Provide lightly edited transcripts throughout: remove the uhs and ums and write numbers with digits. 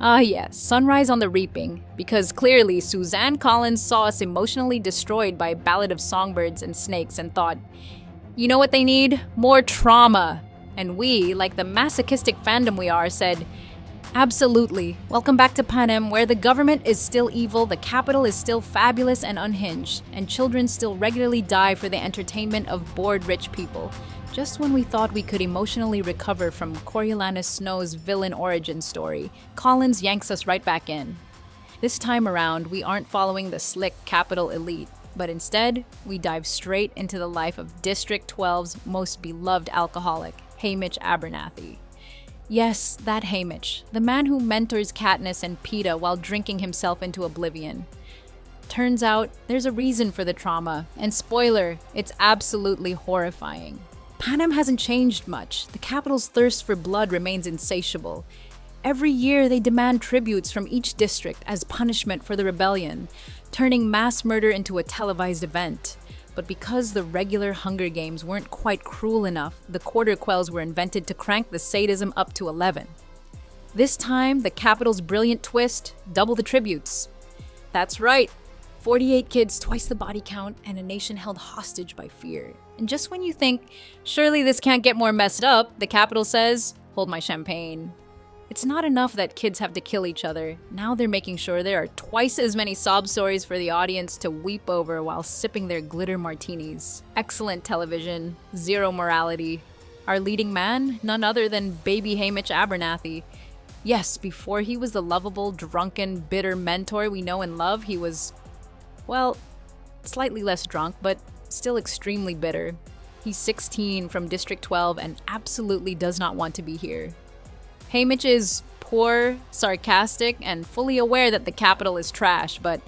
Ah yes, Sunrise on the Reaping, because clearly Suzanne Collins saw us emotionally destroyed by Ballad of Songbirds and Snakes and thought, you know what they need? More trauma. And we, like the masochistic fandom we are, said, absolutely. Welcome back to Panem, where the government is still evil, the capital is still fabulous and unhinged, and children still regularly die for the entertainment of bored rich people. Just when we thought we could emotionally recover from Coriolanus Snow's villain origin story, Collins yanks us right back in. This time around, we aren't following the slick capital elite, but instead, we dive straight into the life of District 12's most beloved alcoholic, Haymitch Abernathy. Yes, that Haymitch, the man who mentors Katniss and Peeta while drinking himself into oblivion. Turns out, there's a reason for the trauma, and spoiler, it's absolutely horrifying. Panem hasn't changed much. The capital's thirst for blood remains insatiable. Every year, they demand tributes from each district as punishment for the rebellion, turning mass murder into a televised event. But because the regular Hunger Games weren't quite cruel enough, the quarter quells were invented to crank the sadism up to 11. This time, the capital's brilliant twist, double the tributes. That's right, 48 kids, twice the body count, and a nation held hostage by fear. And just when you think, surely this can't get more messed up, the capital says, hold my champagne. It's not enough that kids have to kill each other. Now they're making sure there are twice as many sob stories for the audience to weep over while sipping their glitter martinis. Excellent television, zero morality. Our leading man, none other than baby Haymitch Abernathy. Yes, before he was the lovable, drunken, bitter mentor we know and love, he was, well, slightly less drunk, but still extremely bitter. He's 16 from District 12 and absolutely does not want to be here. Haymitch is poor, sarcastic, and fully aware that the capital is trash, but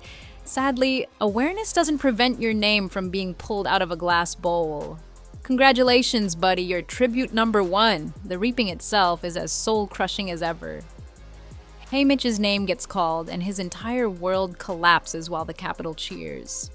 sadly, awareness doesn't prevent your name from being pulled out of a glass bowl. Congratulations, buddy, you're tribute number 1. The reaping itself is as soul-crushing as ever. Haymitch's name gets called, and his entire world collapses while the capital cheers.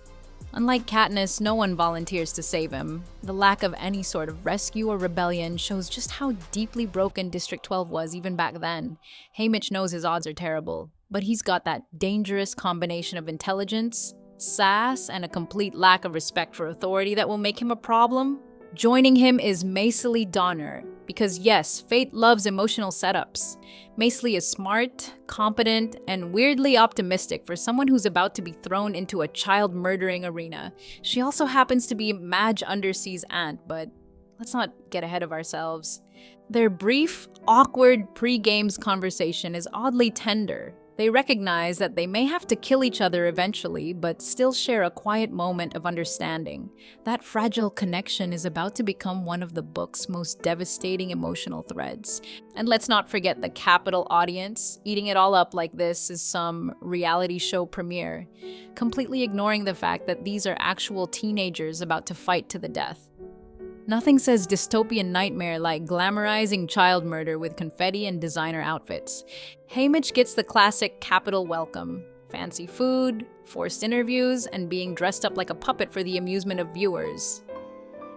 Unlike Katniss, no one volunteers to save him. The lack of any sort of rescue or rebellion shows just how deeply broken District 12 was even back then. Haymitch knows his odds are terrible, but he's got that dangerous combination of intelligence, sass, and a complete lack of respect for authority that will make him a problem. Joining him is Macely Donner, because yes, fate loves emotional setups. Macely is smart, competent, and weirdly optimistic for someone who's about to be thrown into a child-murdering arena. She also happens to be Madge Undersea's aunt, but let's not get ahead of ourselves. Their brief, awkward pre-games conversation is oddly tender. They recognize that they may have to kill each other eventually, but still share a quiet moment of understanding. That fragile connection is about to become one of the book's most devastating emotional threads. And let's not forget the capital audience, eating it all up like this is some reality show premiere, completely ignoring the fact that these are actual teenagers about to fight to the death. Nothing says dystopian nightmare like glamorizing child murder with confetti and designer outfits. Haymitch gets the classic capital welcome. Fancy food, forced interviews, and being dressed up like a puppet for the amusement of viewers.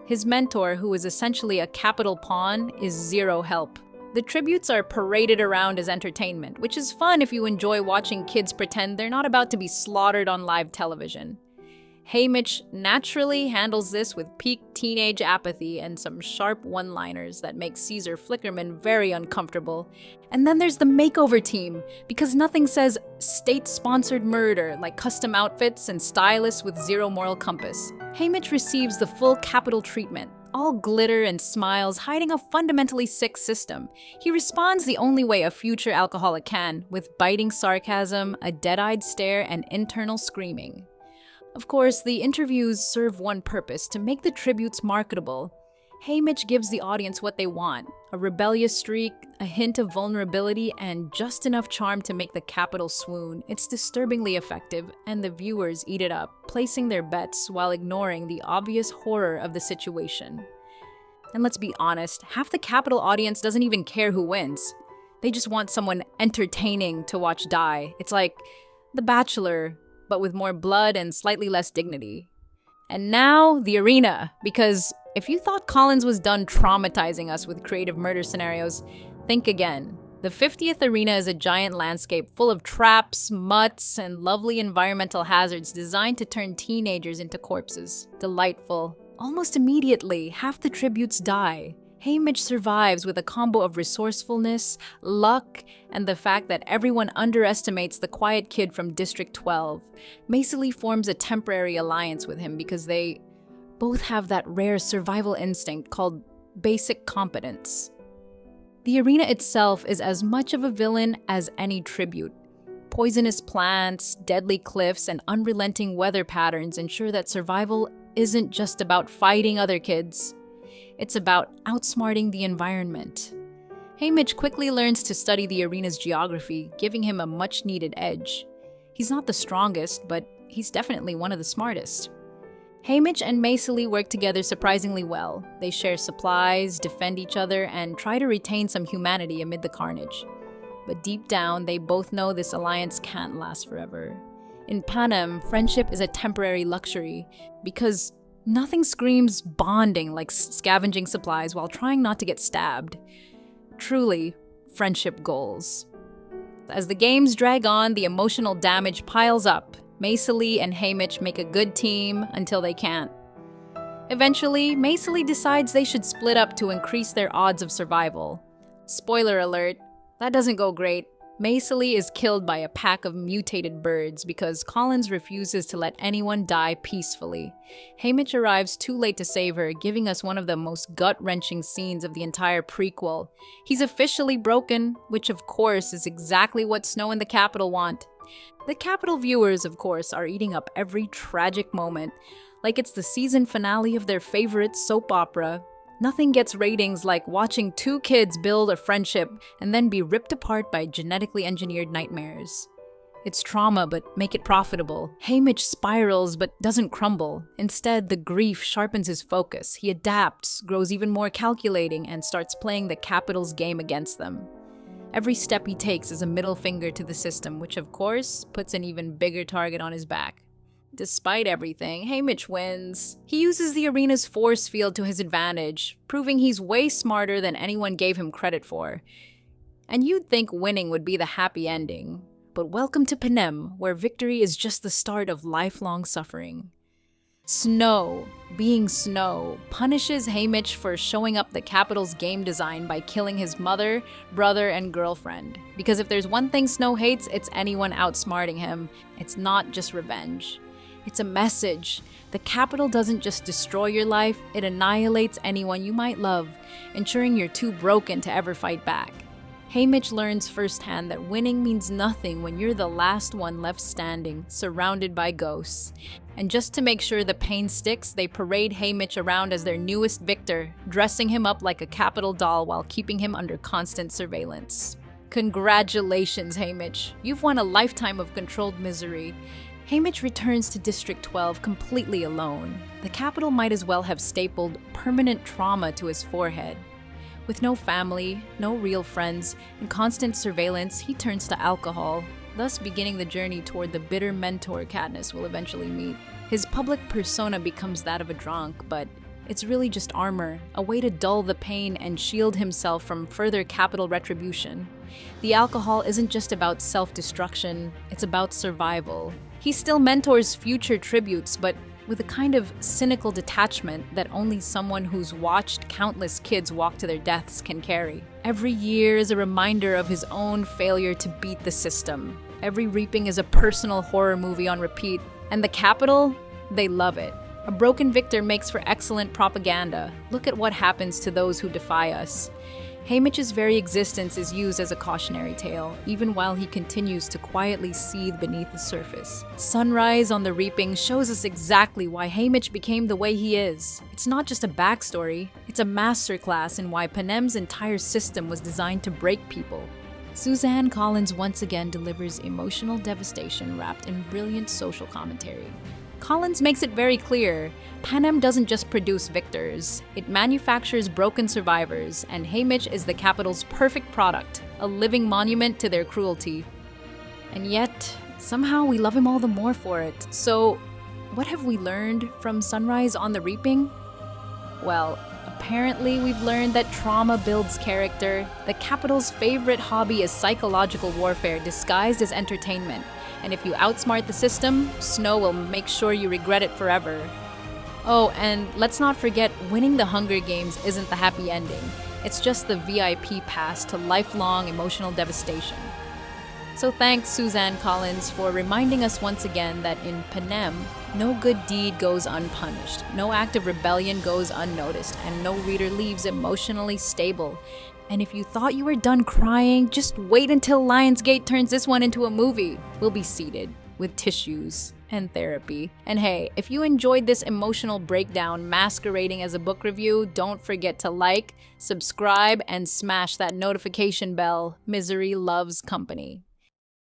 His mentor, who is essentially a capital pawn, is zero help. The tributes are paraded around as entertainment, which is fun if you enjoy watching kids pretend they're not about to be slaughtered on live television. Haymitch naturally handles this with peak teenage apathy and some sharp one-liners that make Caesar Flickerman very uncomfortable. And then there's the makeover team, because nothing says state-sponsored murder like custom outfits and stylists with zero moral compass. Haymitch receives the full capital treatment, all glitter and smiles, hiding a fundamentally sick system. He responds the only way a future alcoholic can, with biting sarcasm, a dead-eyed stare, and internal screaming. Of course, the interviews serve one purpose, to make the tributes marketable. Haymitch gives the audience what they want, a rebellious streak, a hint of vulnerability, and just enough charm to make the capital swoon. It's disturbingly effective, and the viewers eat it up, placing their bets while ignoring the obvious horror of the situation. And let's be honest, half the capital audience doesn't even care who wins. They just want someone entertaining to watch die. It's like The Bachelor, but with more blood and slightly less dignity. And now, the arena, because if you thought Collins was done traumatizing us with creative murder scenarios, think again. The 50th arena is a giant landscape full of traps, mutts, and lovely environmental hazards designed to turn teenagers into corpses. Delightful. Almost immediately, half the tributes die. Haymitch survives with a combo of resourcefulness, luck, and the fact that everyone underestimates the quiet kid from District 12. Macy forms a temporary alliance with him because they both have that rare survival instinct called basic competence. The arena itself is as much of a villain as any tribute. Poisonous plants, deadly cliffs, and unrelenting weather patterns ensure that survival isn't just about fighting other kids. It's about outsmarting the environment. Haymitch quickly learns to study the arena's geography, giving him a much-needed edge. He's not the strongest, but he's definitely one of the smartest. Haymitch and Macy work together surprisingly well. They share supplies, defend each other, and try to retain some humanity amid the carnage. But deep down, they both know this alliance can't last forever. In Panem, friendship is a temporary luxury because nothing screams bonding like scavenging supplies while trying not to get stabbed. Truly, friendship goals. As the games drag on, the emotional damage piles up. Macy and Haymitch make a good team until they can't. Eventually, Macy decides they should split up to increase their odds of survival. Spoiler alert, that doesn't go great. Macy is killed by a pack of mutated birds because Collins refuses to let anyone die peacefully. Haymitch arrives too late to save her, giving us one of the most gut-wrenching scenes of the entire prequel. He's officially broken, which of course is exactly what Snow and the Capitol want. The Capitol viewers, of course, are eating up every tragic moment, like it's the season finale of their favorite soap opera. Nothing gets ratings like watching two kids build a friendship and then be ripped apart by genetically engineered nightmares. It's trauma, but make it profitable. Haymitch spirals, but doesn't crumble. Instead, the grief sharpens his focus. He adapts, grows even more calculating, and starts playing the Capitol's game against them. Every step he takes is a middle finger to the system, which of course puts an even bigger target on his back. Despite everything, Haymitch wins. He uses the arena's force field to his advantage, proving he's way smarter than anyone gave him credit for. And you'd think winning would be the happy ending. But welcome to Panem, where victory is just the start of lifelong suffering. Snow, being Snow, punishes Haymitch for showing up the Capitol's game design by killing his mother, brother, and girlfriend. Because if there's one thing Snow hates, it's anyone outsmarting him. It's not just revenge. It's a message. The Capitol doesn't just destroy your life, it annihilates anyone you might love, ensuring you're too broken to ever fight back. Haymitch learns firsthand that winning means nothing when you're the last one left standing, surrounded by ghosts. And just to make sure the pain sticks, they parade Haymitch around as their newest victor, dressing him up like a Capitol doll while keeping him under constant surveillance. Congratulations, Haymitch. You've won a lifetime of controlled misery. Haymitch returns to District 12 completely alone. The Capitol might as well have stapled permanent trauma to his forehead. With no family, no real friends, and constant surveillance, he turns to alcohol, thus beginning the journey toward the bitter mentor Katniss will eventually meet. His public persona becomes that of a drunk, but it's really just armor, a way to dull the pain and shield himself from further Capitol retribution. The alcohol isn't just about self-destruction, it's about survival. He still mentors future tributes, but with a kind of cynical detachment that only someone who's watched countless kids walk to their deaths can carry. Every year is a reminder of his own failure to beat the system. Every reaping is a personal horror movie on repeat. And the Capitol? They love it. A broken victor makes for excellent propaganda. Look at what happens to those who defy us. Haymitch's very existence is used as a cautionary tale, even while he continues to quietly seethe beneath the surface. Sunrise on the Reaping shows us exactly why Haymitch became the way he is. It's not just a backstory, it's a masterclass in why Panem's entire system was designed to break people. Suzanne Collins once again delivers emotional devastation wrapped in brilliant social commentary. Collins makes it very clear, Panem doesn't just produce victors, it manufactures broken survivors, and Haymitch is the Capitol's perfect product, a living monument to their cruelty. And yet, somehow we love him all the more for it. So, what have we learned from Sunrise on the Reaping? Well, Apparently, we've learned that trauma builds character. The Capitol's favorite hobby is psychological warfare disguised as entertainment. And if you outsmart the system, Snow will make sure you regret it forever. Oh, and let's not forget, winning the Hunger Games isn't the happy ending. It's just the VIP pass to lifelong emotional devastation. So thanks, Suzanne Collins, for reminding us once again that in Panem, no good deed goes unpunished, no act of rebellion goes unnoticed, and no reader leaves emotionally stable. And if you thought you were done crying, just wait until Lionsgate turns this one into a movie. We'll be seated with tissues and therapy. And hey, if you enjoyed this emotional breakdown masquerading as a book review, don't forget to like, subscribe, and smash that notification bell. Misery loves company.